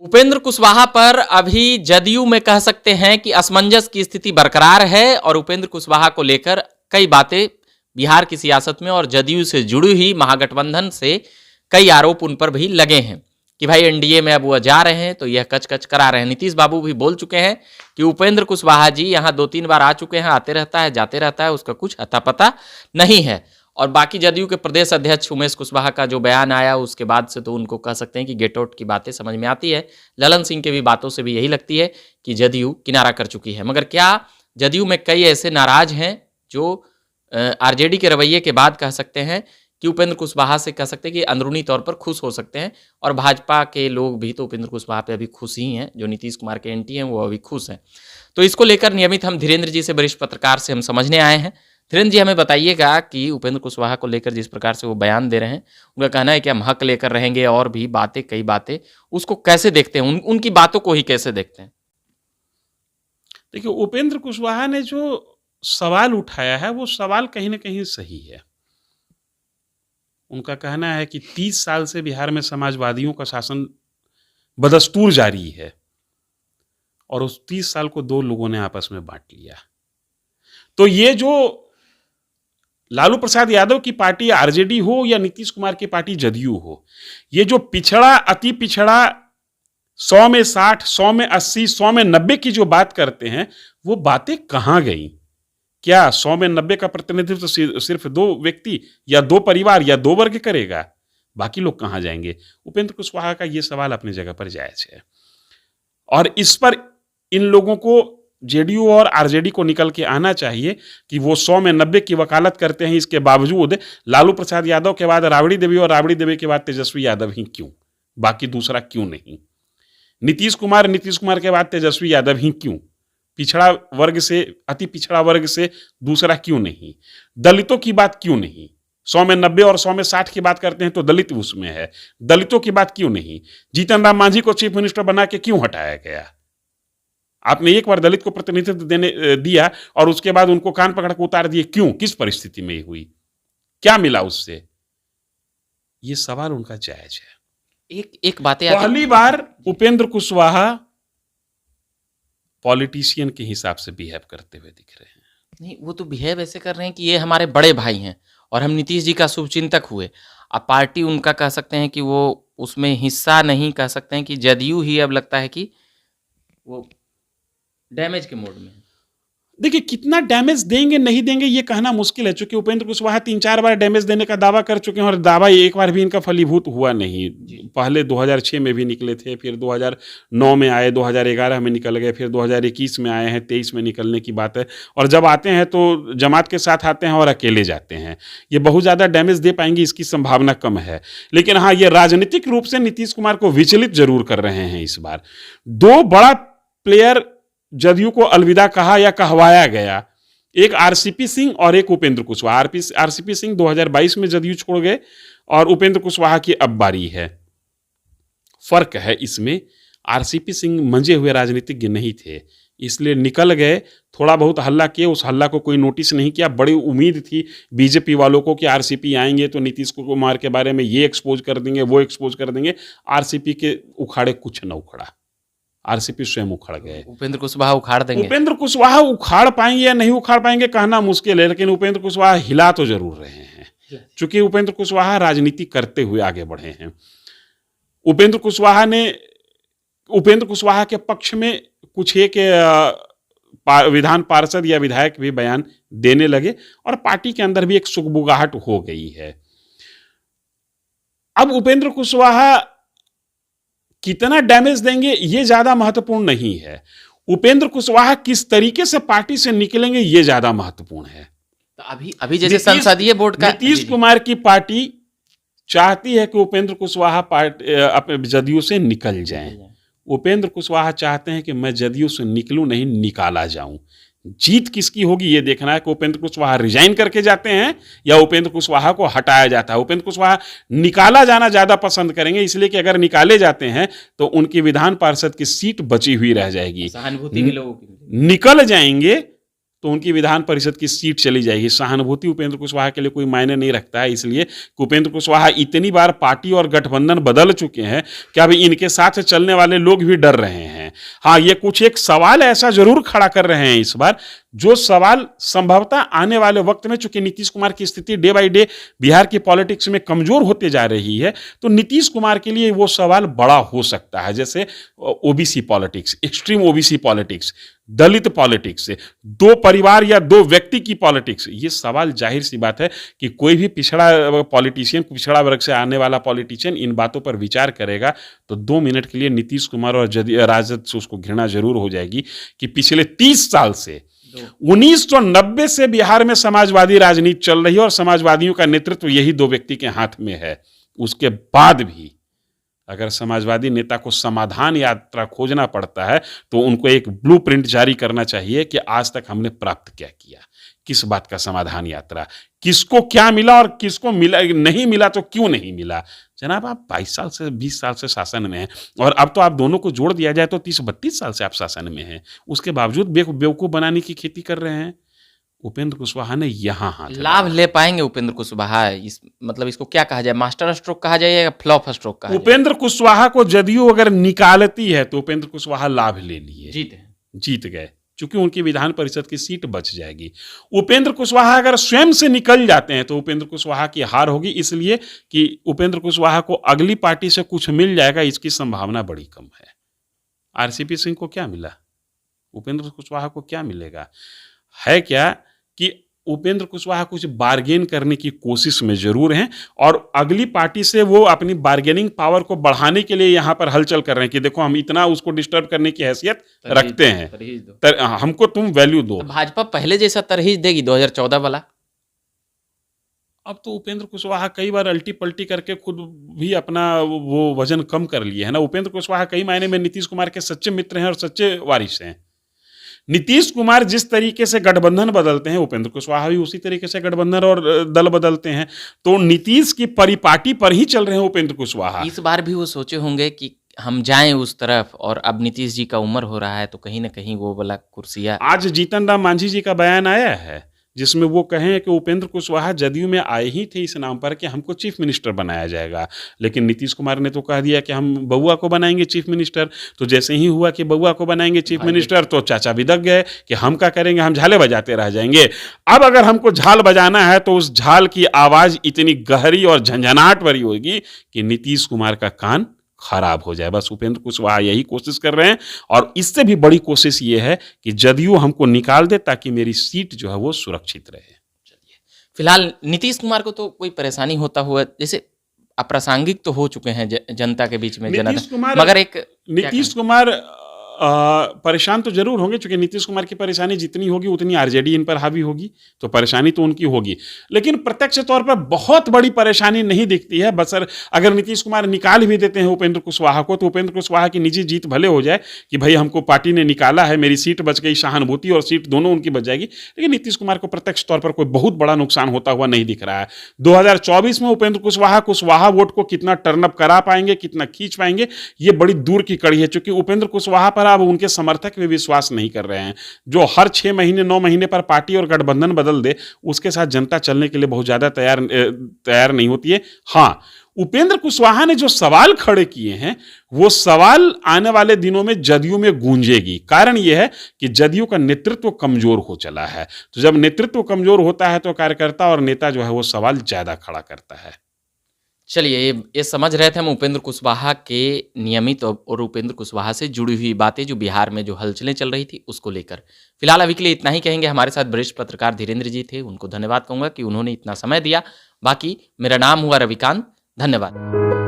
उपेंद्र कुशवाहा पर अभी जदयू में कह सकते हैं कि असमंजस की स्थिति बरकरार है और उपेंद्र कुशवाहा को लेकर कई बातें बिहार की सियासत में और जदयू से जुड़ी हुई महागठबंधन से कई आरोप उन पर भी लगे हैं कि भाई एनडीए में अब वह जा रहे हैं तो यह कच कच करा रहे हैं। नीतीश बाबू भी बोल चुके हैं कि उपेंद्र कुशवाहा जी यहाँ 2-3 बार आ चुके हैं, आते रहता है जाते रहता है, उसका कुछ अता पता नहीं है। और बाकी जदयू के प्रदेश अध्यक्ष उमेश कुशवाहा का जो बयान आया उसके बाद से तो उनको कह सकते हैं कि गेट आउट की बातें समझ में आती है। ललन सिंह के भी बातों से भी यही लगती है कि जदयू किनारा कर चुकी है। मगर क्या जदयू में कई ऐसे नाराज हैं जो आरजेडी के रवैये के बाद कह सकते हैं कि उपेंद्र कुशवाहा से कह सकते हैं कि अंदरूनी तौर पर खुश हो सकते हैं। और भाजपा के लोग भी तो उपेंद्र कुशवाहा पे अभी खुश ही हैं, जो नीतीश कुमार के एंटी हैं वो अभी खुश हैं। तो इसको लेकर नियमित हम धीरेन्द्र जी से, वरिष्ठ पत्रकार से हम समझने आए हैं। धीरेन्द्र जी, हमें बताइएगा कि उपेंद्र कुशवाहा को लेकर जिस प्रकार से वो बयान दे रहे हैं, उनका कहना है कि हम हक लेकर रहेंगे और भी बातें, कई बातें, उसको कैसे देखते हैं, उनकी बातों को ही कैसे देखते हैं? देखिए, उपेंद्र कुशवाहा ने जो सवाल उठाया है वो सवाल कहीं ना कहीं सही है। उनका कहना है कि 30 साल से बिहार में समाजवादियों का शासन बदस्तूर जारी है और उस 30 साल को 2 लोगों ने आपस में बांट लिया। तो ये जो लालू प्रसाद यादव की पार्टी आरजेडी हो या नीतीश कुमार की पार्टी जदयू हो, ये जो पिछड़ा, अति पिछड़ा, 100 में 60, 100 में 80, 100 में 90 की जो बात करते हैं, वो बातें कहां गई? क्या 100 में 90 का प्रतिनिधित्व सिर्फ 2 व्यक्ति या 2 परिवार या 2 वर्ग करेगा? बाकी लोग कहां जाएंगे? उपेंद्र कुशवाहा का यह सवाल अपनी जगह पर जायज है और इस पर इन लोगों को, जेडीयू और आरजेडी को निकल के आना चाहिए कि वो 100 में 90 की वकालत करते हैं। इसके बावजूद लालू प्रसाद यादव के बाद राबड़ी देवी और राबड़ी देवी के बाद तेजस्वी यादव ही क्यों? बाकी दूसरा क्यों नहीं? नीतीश कुमार के बाद तेजस्वी यादव ही क्यों? पिछड़ा वर्ग से, अति पिछड़ा वर्ग से दूसरा क्यों नहीं? दलितों की बात क्यों नहीं? 100 में 90 और 100 में 60 की बात करते हैं तो दलित उसमें है, दलितों की बात क्यों नहीं? जीतन राम मांझी को चीफ मिनिस्टर बना के क्यों हटाया गया? आपने एक बार दलित को प्रतिनिधित्व देने दिया और उसके बाद उनको कान पकड़ के उतार दिए, क्यों? किस परिस्थिति में हुई? क्या मिला उससे? ये सवाल उनका जायज है। एक बातें पहली बार उपेंद्र कुशवाहा पॉलिटिशियन के हिसाब से बिहेव करते हुए दिख रहे हैं। नहीं, वो तो बिहेव ऐसे कर रहे हैं कि ये हमारे बड़े भाई हैं और हम नीतीश जी का शुभचिंतक हुए। अब पार्टी उनका कह सकते हैं कि वो उसमें हिस्सा नहीं, कह सकते हैं कि जदयू ही अब लगता है कि वो डैमेज के मोड में है। देखिए, कितना डैमेज देंगे नहीं देंगे ये कहना मुश्किल है, क्योंकि उपेंद्र कुशवाहा 3-4 बार डैमेज देने का दावा कर चुके हैं और दावा एक बार भी इनका फलीभूत हुआ नहीं। पहले 2006 में भी निकले थे, फिर 2009 में आए, 2011 में निकल गए, फिर 2021 में आए हैं, 23 में निकलने की बात है। और जब आते हैं तो जमात के साथ आते हैं और अकेले जाते हैं। ये बहुत ज़्यादा डैमेज दे पाएंगे इसकी संभावना कम है। लेकिन हाँ, ये राजनीतिक रूप से नीतीश कुमार को विचलित जरूर कर रहे हैं। इस बार 2 बड़ा प्लेयर जदयू को अलविदा कहा या कहवाया गया, एक आरसीपी सिंह और एक उपेंद्र कुशवाहा। आरसीपी सिंह 2022 में जदयू छोड़ गए और उपेंद्र कुशवाहा की अब बारी है। फर्क है इसमें, आरसीपी सिंह मंजे हुए राजनीतिज्ञ नहीं थे, इसलिए निकल गए। थोड़ा बहुत हल्ला किए, उस हल्ला को कोई नोटिस नहीं किया। बड़ी उम्मीद थी बीजेपी वालों को कि आरसीपी आएंगे तो नीतीश कुमार के बारे में ये एक्सपोज कर देंगे, वो एक्सपोज कर देंगे। आरसीपी के उखाड़े कुछ न उखड़ा, आरसीपी स्वयं उखड़ गए। उपेंद्र कुशवाहा उखाड़ देंगे। उपेंद्र कुशवाहा उखाड़ पाएंगे या नहीं उखाड़ पाएंगे कहना मुश्किल है, लेकिन उपेंद्र कुशवाहा हिला तो जरूर रहे हैं, क्योंकि उपेंद्र कुशवाहा राजनीति करते हुए आगे बढ़े हैं। उपेंद्र कुशवाहा के पक्ष में कुछ एक विधान पार्षद या विधायक भी बयान देने लगे और पार्टी के अंदर भी एक सुगबुगाहट हो गई है। अब उपेंद्र कुशवाहा कितना डैमेज देंगे ये ज्यादा महत्वपूर्ण नहीं है, उपेंद्र कुशवाहा किस तरीके से पार्टी से निकलेंगे ये ज्यादा महत्वपूर्ण है। तो अभी जैसे संसदीय बोर्ड का नीतीश कुमार की पार्टी चाहती है कि उपेंद्र कुशवाहा अपने जदयू से निकल जाएं। उपेंद्र कुशवाहा चाहते हैं कि मैं जदयू से निकलूं नहीं, निकाला जाऊं। जीत किसकी होगी ये देखना है कि उपेंद्र कुशवाहा रिजाइन करके जाते हैं या उपेंद्र कुशवाहा को हटाया जाता है। उपेंद्र कुशवाहा निकाला जाना ज्यादा पसंद करेंगे, इसलिए कि अगर निकाले जाते हैं तो उनकी विधान पार्षद की सीट बची हुई रह जाएगी। सहानुभूति भी लोगों की। निकल जाएंगे तो उनकी विधान परिषद की सीट चली जाएगी। सहानुभूति उपेंद्र कुशवाहा के लिए कोई मायने नहीं रखता है, इसलिए कि उपेंद्र कुशवाहा इतनी बार पार्टी और गठबंधन बदल चुके हैं कि अभी इनके साथ चलने वाले लोग भी डर रहे हैं। हाँ, ये कुछ एक सवाल ऐसा जरूर खड़ा कर रहे हैं इस बार, जो सवाल संभवतः आने वाले वक्त में, चूंकि नीतीश कुमार की स्थिति डे बाय डे बिहार की पॉलिटिक्स में कमजोर होते जा रही है, तो नीतीश कुमार के लिए वो सवाल बड़ा हो सकता है। जैसे OBC politics, extreme OBC politics, Dalit politics, दो परिवार या दो व्यक्ति की पॉलिटिक्स, ये सवाल जाहिर सी बात है कि कोई भी पिछड़ा पॉलिटिशियन, पिछड़ा वर्ग से आने वाला पॉलिटिशियन इन बातों पर विचार करेगा तो 2 मिनट के लिए नीतीश कुमार और राजद से उसको घृणा जरूर हो जाएगी कि पिछले 30 साल से 1990 से बिहार में समाजवादी राजनीति चल रही है और समाजवादियों का नेतृत्व यही 2 व्यक्ति के हाथ में है। उसके बाद भी अगर समाजवादी नेता को समाधान यात्रा खोजना पड़ता है तो उनको एक ब्लूप्रिंट जारी करना चाहिए कि आज तक हमने प्राप्त क्या किया, किस बात का समाधान यात्रा, किसको क्या मिला और किसको मिला नहीं मिला तो क्यों नहीं मिला। जनाब, आप 22 साल से 20 साल से शासन में हैं और अब तो आप दोनों को जोड़ दिया जाए तो 30-32 साल से आप शासन में हैं, उसके बावजूद बेवकूफ बनाने की खेती कर रहे हैं। उपेंद्र कुशवाहा ने यहाँ हाथ लाभ ले पाएंगे उपेंद्र कुशवाहा? मतलब इसको क्या कहा जाए, मास्टर स्ट्रोक कहा जाए या फ्लॉप स्ट्रोक कहा जाए? उपेंद्र कुशवाहा को जदयू अगर निकालती है तो उपेंद्र कुशवाहा लाभ ले लिए, जीत गए, क्योंकि उनकी विधान परिषद की सीट बच जाएगी। उपेंद्र कुशवाहा अगर स्वयं से निकल जाते हैं तो उपेंद्र कुशवाहा की हार होगी, इसलिए कि उपेंद्र कुशवाहा को अगली पार्टी से कुछ मिल जाएगा, इसकी संभावना बड़ी कम है। आरसीपी सिंह को क्या मिला, उपेंद्र कुशवाहा को क्या मिलेगा? है क्या कि उपेंद्र कुशवाहा कुछ बार्गेन करने की कोशिश में जरूर हैं और अगली पार्टी से वो अपनी बार्गेनिंग पावर को बढ़ाने के लिए यहां पर हलचल कर रहे हैं कि देखो हम इतना उसको डिस्टर्ब करने की हैसियत रखते हैं, हमको तुम वैल्यू दो। तो भाजपा पहले जैसा तरहीज देगी 2014 वाला? अब तो उपेंद्र कुशवाहा कई बार अल्टी पल्टी करके खुद भी अपना वो वजन कम कर लिए है ना। उपेंद्र कुशवाहा कई मायने में नीतीश कुमार के सच्चे मित्र हैं और सच्चे वारिस हैं। नीतीश कुमार जिस तरीके से गठबंधन बदलते हैं, उपेंद्र कुशवाहा भी उसी तरीके से गठबंधन और दल बदलते हैं, तो नीतीश की परिपाटी पर ही चल रहे हैं उपेंद्र कुशवाहा। इस बार भी वो सोचे होंगे कि हम जाएं उस तरफ, और अब नीतीश जी का उम्र हो रहा है तो कहीं ना कहीं वो वाला कुर्सियां। आज जीतन राम मांझी जी का बयान आया है जिसमें वो कहें कि उपेंद्र कुशवाहा जदयू में आए ही थे इस नाम पर कि हमको चीफ मिनिस्टर बनाया जाएगा, लेकिन नीतीश कुमार ने तो कह दिया कि हम बउआ को बनाएंगे चीफ मिनिस्टर। तो जैसे ही हुआ कि बउआ को बनाएंगे चीफ मिनिस्टर तो चाचा भी दग गए कि हम क्या करेंगे, हम झाले बजाते रह जाएंगे। अब अगर हमको झाल बजाना है तो उस झाल की आवाज इतनी गहरी और झंझनाहट भरी होगी कि नीतीश कुमार का कान खराब हो जाए। बस उपेंद्र कुशवाहा यही कोशिश कर रहे हैं और इससे भी बड़ी कोशिश ये है कि जदयू हमको निकाल दे ताकि मेरी सीट जो है वो सुरक्षित रहे। चलिए, फिलहाल नीतीश कुमार को तो कोई परेशानी होता हुआ, जैसे अप्रासंगिक तो हो चुके हैं जनता के बीच में, मगर एक नीतीश कुमार परेशान तो जरूर होंगे, क्योंकि नीतीश कुमार की परेशानी जितनी होगी उतनी आरजेडी इन पर हावी होगी, तो परेशानी तो उनकी होगी, लेकिन प्रत्यक्ष तौर पर बहुत बड़ी परेशानी नहीं दिखती है। बसर अगर नीतीश कुमार निकाल भी देते हैं उपेंद्र कुशवाहा को, तो उपेंद्र कुशवाहा की निजी जीत भले हो जाए कि भाई हमको पार्टी ने निकाला है, मेरी सीट बच गई, सहानुभूति और सीट दोनों उनकी बच जाएगी, लेकिन नीतीश कुमार को प्रत्यक्ष तौर पर कोई बहुत बड़ा नुकसान होता हुआ नहीं दिख रहा है। 2024 में उपेंद्र कुशवाहा वोट को कितना टर्नअप करा पाएंगे, कितना खींच पाएंगे, ये बड़ी दूर की कड़ी है, क्योंकि उपेंद्र कुशवाहा पर अब उनके समर्थक भी विश्वास नहीं कर रहे हैं। जो हर 6 महीने 9 महीने पर पार्टी और गठबंधन बदल दे, उसके साथ जनता चलने के लिए बहुत ज्यादा तैयार नहीं होती है। हाँ, उपेंद्र कुशवाहा ने जो सवाल खड़े किए हैं वो सवाल आने वाले दिनों में जदयू में गूंजेगी। कारण यह है कि जदयू का नेतृत्व कमजोर हो चला है, तो जब नेतृत्व कमजोर होता है तो कार्यकर्ता और नेता जो है वो सवाल ज्यादा खड़ा करता है। चलिए, ये समझ रहे थे हम उपेंद्र कुशवाहा के नियमित और उपेंद्र कुशवाहा से जुड़ी हुई बातें, जो बिहार में जो हलचलें चल रही थी उसको लेकर। फिलहाल अभी के लिए इतना ही कहेंगे। हमारे साथ वरिष्ठ पत्रकार धीरेन्द्र जी थे, उनको धन्यवाद कहूँगा कि उन्होंने इतना समय दिया। बाकी मेरा नाम हुआ रविकांत, धन्यवाद।